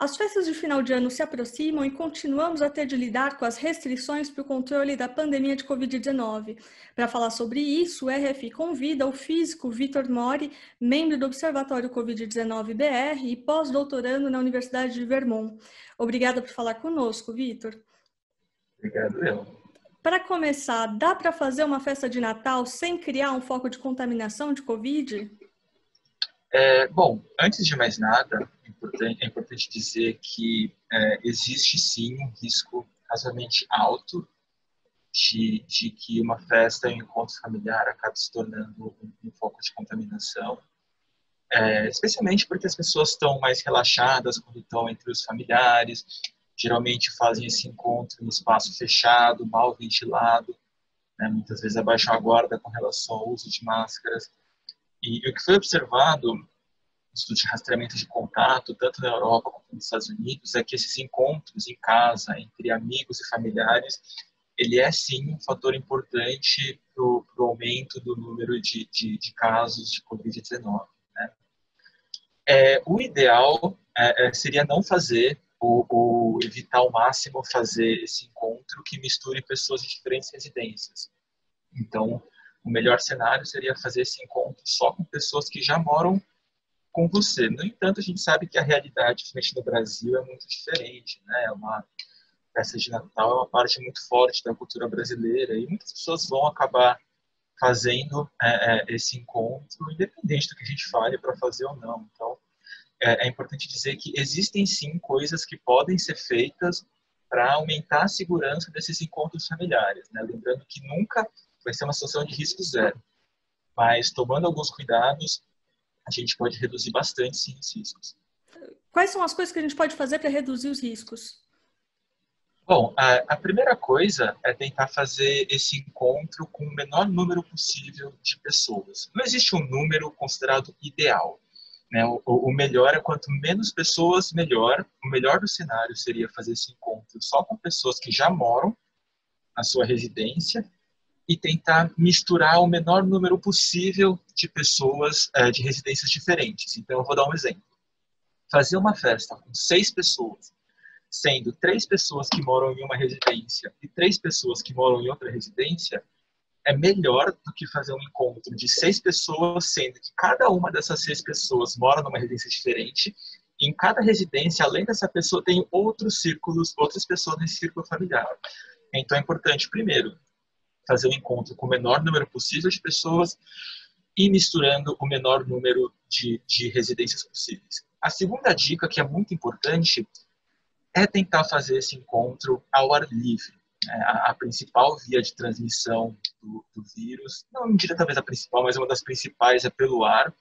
As festas de final de ano se aproximam e continuamos a ter de lidar com as restrições para o controle da pandemia de Covid-19. Para falar sobre isso, o RFI convida o físico Vitor Mori, membro do Observatório Covid-19 BR e pós-doutorando na Universidade de Vermont. Obrigada por falar conosco, Vitor. Obrigado, eu. Para começar, dá para fazer uma festa de Natal sem criar um foco de contaminação de Covid? Bom, antes de mais nada, é importante dizer que existe sim um risco razoavelmente alto de que uma festa e um encontro familiar acabe se tornando um foco de contaminação, especialmente porque as pessoas estão mais relaxadas quando estão entre os familiares, geralmente fazem esse encontro em espaço fechado, mal ventilado, né? Muitas vezes abaixam a guarda com relação ao uso de máscaras. E o que foi observado no estudo de rastreamento de contato, tanto na Europa como nos Estados Unidos, é que esses encontros em casa, entre amigos e familiares, ele é sim um fator importante para o aumento do número de casos de Covid-19. Né? O ideal seria não fazer ou evitar ao máximo fazer esse encontro que misture pessoas de diferentes residências. Então, o melhor cenário seria fazer esse encontro só com pessoas que já moram com você. No entanto, a gente sabe que a realidade, principalmente no Brasil, é muito diferente, né? Uma festa de Natal é uma parte muito forte da cultura brasileira e muitas pessoas vão acabar fazendo esse encontro, independente do que a gente fale para fazer ou não. Então, é importante dizer que existem sim coisas que podem ser feitas para aumentar a segurança desses encontros familiares, né? Lembrando que nunca vai ser uma situação de risco zero, mas tomando alguns cuidados, a gente pode reduzir bastante sim os riscos. Quais são as coisas que a gente pode fazer para reduzir os riscos? Bom, a primeira coisa é tentar fazer esse encontro com o menor número possível de pessoas. Não existe um número considerado ideal, né? O melhor é quanto menos pessoas, melhor. O melhor do cenário seria fazer esse encontro só com pessoas que já moram na sua residência e tentar misturar o menor número possível de pessoas de residências diferentes. Então, eu vou dar um exemplo. Fazer uma festa com 6 pessoas, sendo 3 pessoas que moram em uma residência e 3 pessoas que moram em outra residência, é melhor do que fazer um encontro de 6 pessoas, sendo que cada uma dessas 6 pessoas mora numa residência diferente, e em cada residência, além dessa pessoa, tem outros círculos, outras pessoas nesse círculo familiar. Então, é importante, primeiro, fazer um encontro com o menor número possível de pessoas e misturando o menor número de residências possíveis. A segunda dica, que é muito importante, é tentar fazer esse encontro ao ar livre. A principal via de transmissão do vírus, não diria talvez a principal, mas uma das principais é pelo ar.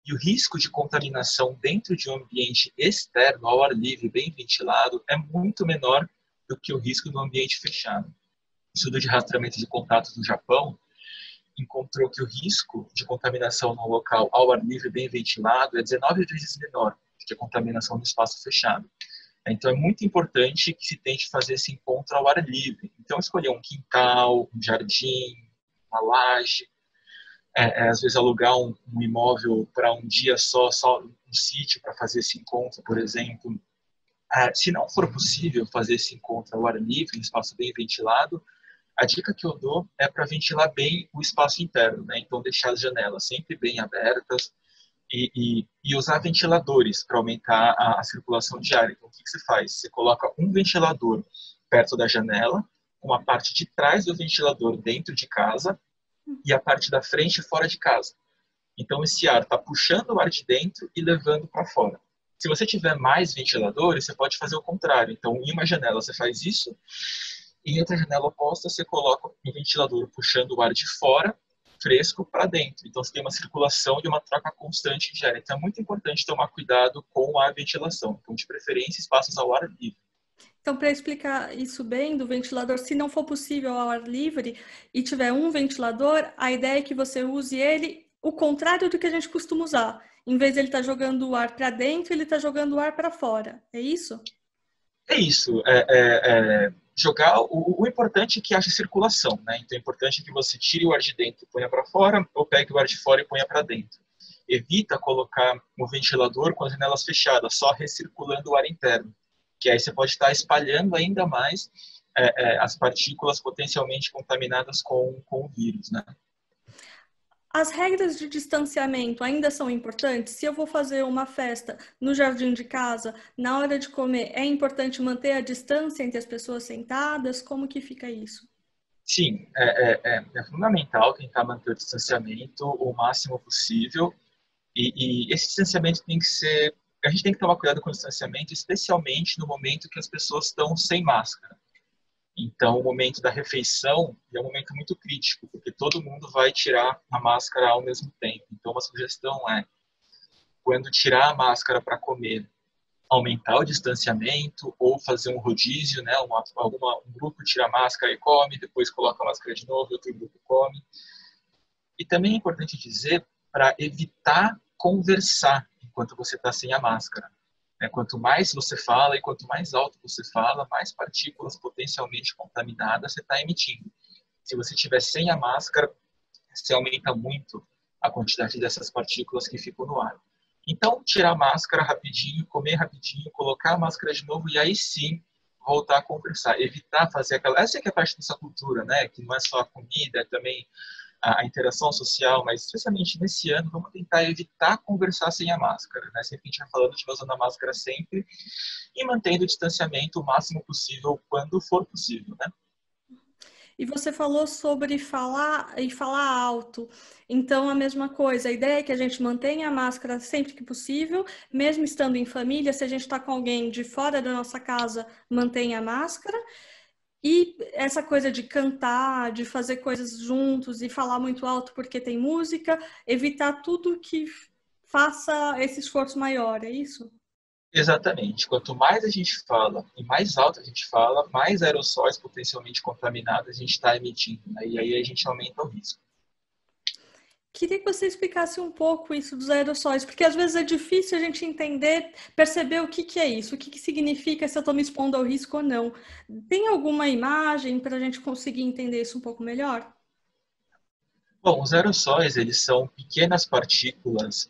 E o risco de contaminação dentro de um ambiente externo, ao ar livre, bem ventilado, é muito menor do que o risco no ambiente fechado. O estudo de rastreamento de contatos no Japão encontrou que o risco de contaminação no local ao ar livre, bem ventilado, é 19 vezes menor do que a contaminação no espaço fechado. Então, é muito importante que se tente fazer esse encontro ao ar livre. Então, escolher um quintal, um jardim, uma laje, às vezes alugar um imóvel para um dia só um sítio para fazer esse encontro, por exemplo. Se não for possível fazer esse encontro ao ar livre, em espaço bem ventilado, a dica que eu dou é para ventilar bem o espaço interno, né? Então, deixar as janelas sempre bem abertas, e usar ventiladores para aumentar a circulação de ar. Então, o que você faz? Você coloca um ventilador perto da janela, com a parte de trás do ventilador dentro de casa e a parte da frente fora de casa. Então, esse ar está puxando o ar de dentro e levando para fora. Se você tiver mais ventiladores, você pode fazer o contrário. Então, em uma janela você faz isso, e em outra janela oposta você coloca um ventilador puxando o ar de fora fresco para dentro. Então, você tem uma circulação e uma troca constante de ar. Então, é muito importante tomar cuidado com a ventilação. Então, de preferência, espaços ao ar livre. Então, para explicar isso bem do ventilador, se não for possível ao ar livre e tiver um ventilador, a ideia é que você use ele o contrário do que a gente costuma usar. Em vez de ele estar jogando o ar para dentro, ele está jogando o ar para fora. É isso? É isso. Jogar, o importante é que haja circulação, né? Então é importante que você tire o ar de dentro e ponha para fora, ou pegue o ar de fora e ponha para dentro. evita colocar o ventilador com as janelas fechadas, só recirculando o ar interno, que aí você pode estar espalhando ainda mais as partículas potencialmente contaminadas com o vírus, né? As regras de distanciamento ainda são importantes? Se eu vou fazer uma festa no jardim de casa, na hora de comer, é importante manter a distância entre as pessoas sentadas? Como que fica isso? Sim, é fundamental tentar manter o distanciamento o máximo possível e esse distanciamento tem que ser... A gente tem que tomar cuidado com o distanciamento, especialmente no momento que as pessoas estão sem máscara. Então, o momento da refeição é um momento muito crítico, porque todo mundo vai tirar a máscara ao mesmo tempo. Então, uma sugestão é, quando tirar a máscara para comer, aumentar o distanciamento ou fazer um rodízio, né? Um grupo tira a máscara e come, depois coloca a máscara de novo, outro grupo come. E também é importante dizer para evitar conversar enquanto você está sem a máscara. Quanto mais você fala e quanto mais alto você fala, mais partículas potencialmente contaminadas você está emitindo. Se você estiver sem a máscara, você aumenta muito a quantidade dessas partículas que ficam no ar. Então, tirar a máscara rapidinho, comer rapidinho, colocar a máscara de novo e aí sim voltar a conversar. Evitar fazer aquela... Essa é que é a parte dessa cultura, né? Que não é só a comida, é também a interação social, mas especialmente nesse ano, vamos tentar evitar conversar sem a máscara, né? Sempre que a gente vai falando, a gente vai usando a máscara sempre e mantendo o distanciamento o máximo possível quando for possível, né? E você falou sobre falar e falar alto. Então, a mesma coisa, a ideia é que a gente mantenha a máscara sempre que possível, mesmo estando em família, se a gente está com alguém de fora da nossa casa, mantenha a máscara. E essa coisa de cantar, de fazer coisas juntos e falar muito alto porque tem música, evitar tudo que faça esse esforço maior, é isso? Exatamente. Quanto mais a gente fala e mais alto a gente fala, mais aerossóis potencialmente contaminados a gente está emitindo, né? E aí a gente aumenta o risco. Queria que você explicasse um pouco isso dos aerossóis, porque às vezes é difícil a gente entender, perceber o que é isso, o que significa se eu estou me expondo ao risco ou não. Tem alguma imagem para a gente conseguir entender isso um pouco melhor? Bom, os aerossóis, eles são pequenas partículas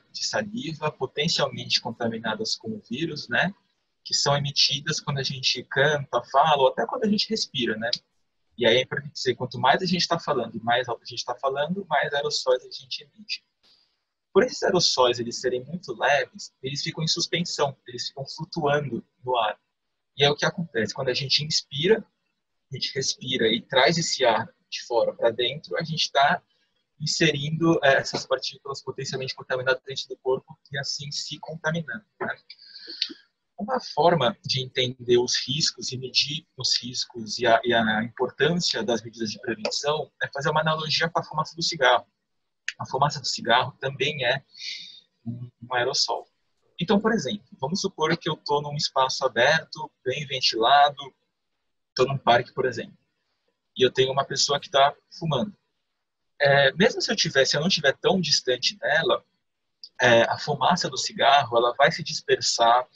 de saliva potencialmente contaminadas com o vírus, né? Que são emitidas quando a gente canta, fala, ou até quando a gente respira, né? E aí é importante dizer, quanto mais a gente está falando e mais alto a gente está falando, mais aerossóis a gente emite. Por esses aerossóis eles serem muito leves, eles ficam em suspensão, eles ficam flutuando no ar. E é o que acontece, quando a gente inspira, a gente respira e traz esse ar de fora para dentro, a gente está inserindo essas partículas potencialmente contaminadas dentro do corpo e assim se contaminando, né? Uma forma de entender os riscos e medir os riscos e a importância das medidas de prevenção é fazer uma analogia com a fumaça do cigarro. A fumaça do cigarro também é um aerossol. Então, por exemplo, vamos supor que eu estou num espaço aberto, bem ventilado, estou num parque, por exemplo, e eu tenho uma pessoa que está fumando. Mesmo se eu não estiver tão distante dela, a fumaça do cigarro ela vai se dispersar,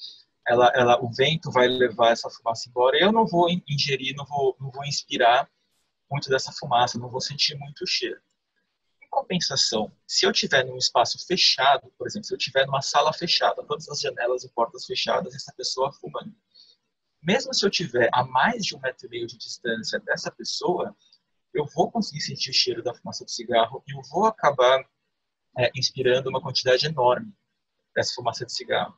o vento vai levar essa fumaça embora. Eu não vou ingerir, não vou inspirar muito dessa fumaça, não vou sentir muito o cheiro. Em compensação, se eu estiver num espaço fechado, por exemplo, se eu estiver numa sala fechada, todas as janelas e portas fechadas, essa pessoa fumando. Mesmo se eu estiver a mais de 1,5 metro de distância dessa pessoa, eu vou conseguir sentir o cheiro da fumaça do cigarro e eu vou acabar inspirando uma quantidade enorme dessa fumaça de cigarro.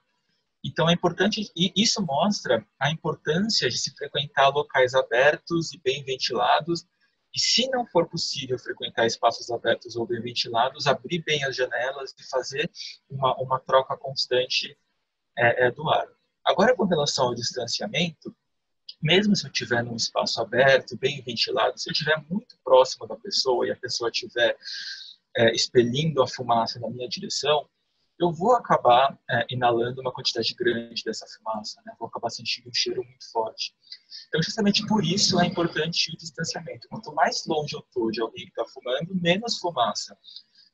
Então é importante, e isso mostra a importância de se frequentar locais abertos e bem ventilados, e se não for possível frequentar espaços abertos ou bem ventilados, abrir bem as janelas e fazer uma troca constante do ar. Agora, com relação ao distanciamento, mesmo se eu estiver num espaço aberto, bem ventilado, se eu estiver muito próximo da pessoa e a pessoa estiver expelindo a fumaça na minha direção, eu vou acabar inalando uma quantidade grande dessa fumaça, né? Vou acabar sentindo um cheiro muito forte. Então, justamente por isso é importante o distanciamento. Quanto mais longe eu estou de alguém que está fumando, menos fumaça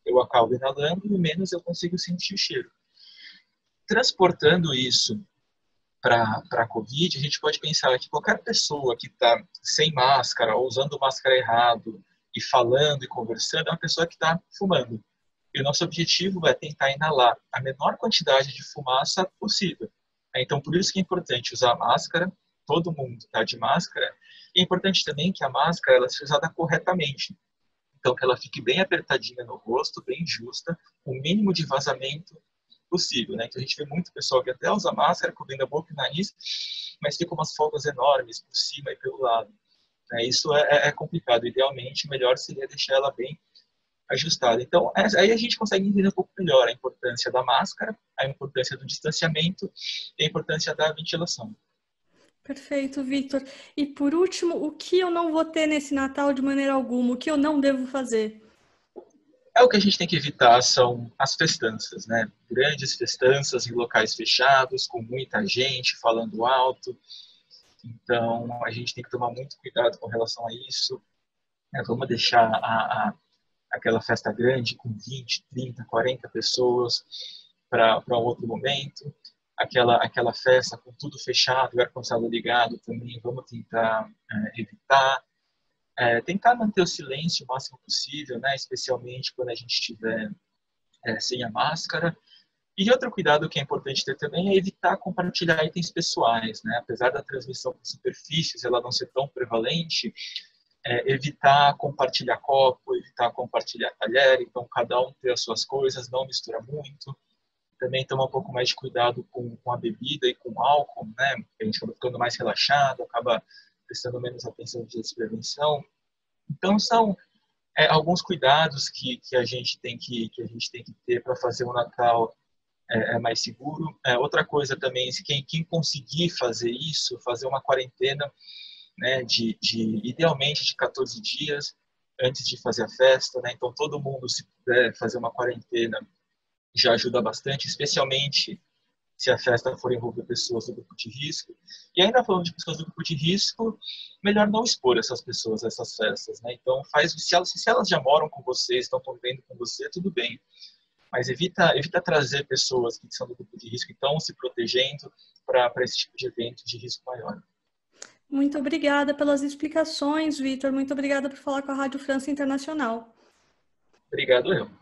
eu acabo inalando e menos eu consigo sentir o cheiro. Transportando isso para a Covid, a gente pode pensar que qualquer pessoa que está sem máscara ou usando máscara errado e falando e conversando é uma pessoa que está fumando. E o nosso objetivo é tentar inalar a menor quantidade de fumaça possível. Então, por isso que é importante usar máscara, todo mundo está de máscara, e é importante também que a máscara ela seja usada corretamente. Então, que ela fique bem apertadinha no rosto, bem justa, com o mínimo de vazamento possível, né? Então, a gente vê muito pessoal que até usa máscara cobrindo a boca e o nariz, mas fica umas folgas enormes por cima e pelo lado. Isso é complicado. Idealmente, melhor seria deixar ela bem ajustada. Então, aí a gente consegue entender um pouco melhor a importância da máscara, a importância do distanciamento e a importância da ventilação. Perfeito, Victor. E por último, o que eu não vou ter nesse Natal de maneira alguma? O que eu não devo fazer? O que a gente tem que evitar são as festanças, né? Grandes festanças em locais fechados, com muita gente falando alto. Então, a gente tem que tomar muito cuidado com relação a isso. Vamos deixar aquela festa grande com 20, 30, 40 pessoas para um outro momento. Aquela festa com tudo fechado, o ar-condicionado ligado também, vamos tentar evitar. Tentar manter o silêncio o máximo possível, né? Especialmente quando a gente estiver sem a máscara. E outro cuidado que é importante ter também é evitar compartilhar itens pessoais, né? Apesar da transmissão por superfícies ela não ser tão prevalente, evitar compartilhar copo, evitar compartilhar talher, então cada um ter as suas coisas, não mistura muito. Também tomar um pouco mais de cuidado com a bebida e com o álcool, né? A gente acaba ficando mais relaxado, acaba prestando menos atenção de prevenção. Então são alguns cuidados que a gente tem que ter para fazer o Natal mais seguro. Outra coisa também, se quem conseguir fazer isso, fazer uma quarentena, né, idealmente de 14 dias antes de fazer a festa, né? Então todo mundo, se puder fazer uma quarentena, já ajuda bastante, especialmente se a festa for envolver pessoas do grupo de risco. E ainda falando de pessoas do grupo de risco, melhor não expor essas pessoas a essas festas, né? Então se elas já moram com você, estão convivendo com você, tudo bem. Mas evita trazer pessoas que são do grupo de risco e estão se protegendo para esse tipo de evento de risco maior. Muito obrigada pelas explicações, Victor. Muito obrigada por falar com a Rádio França Internacional. Obrigado, eu.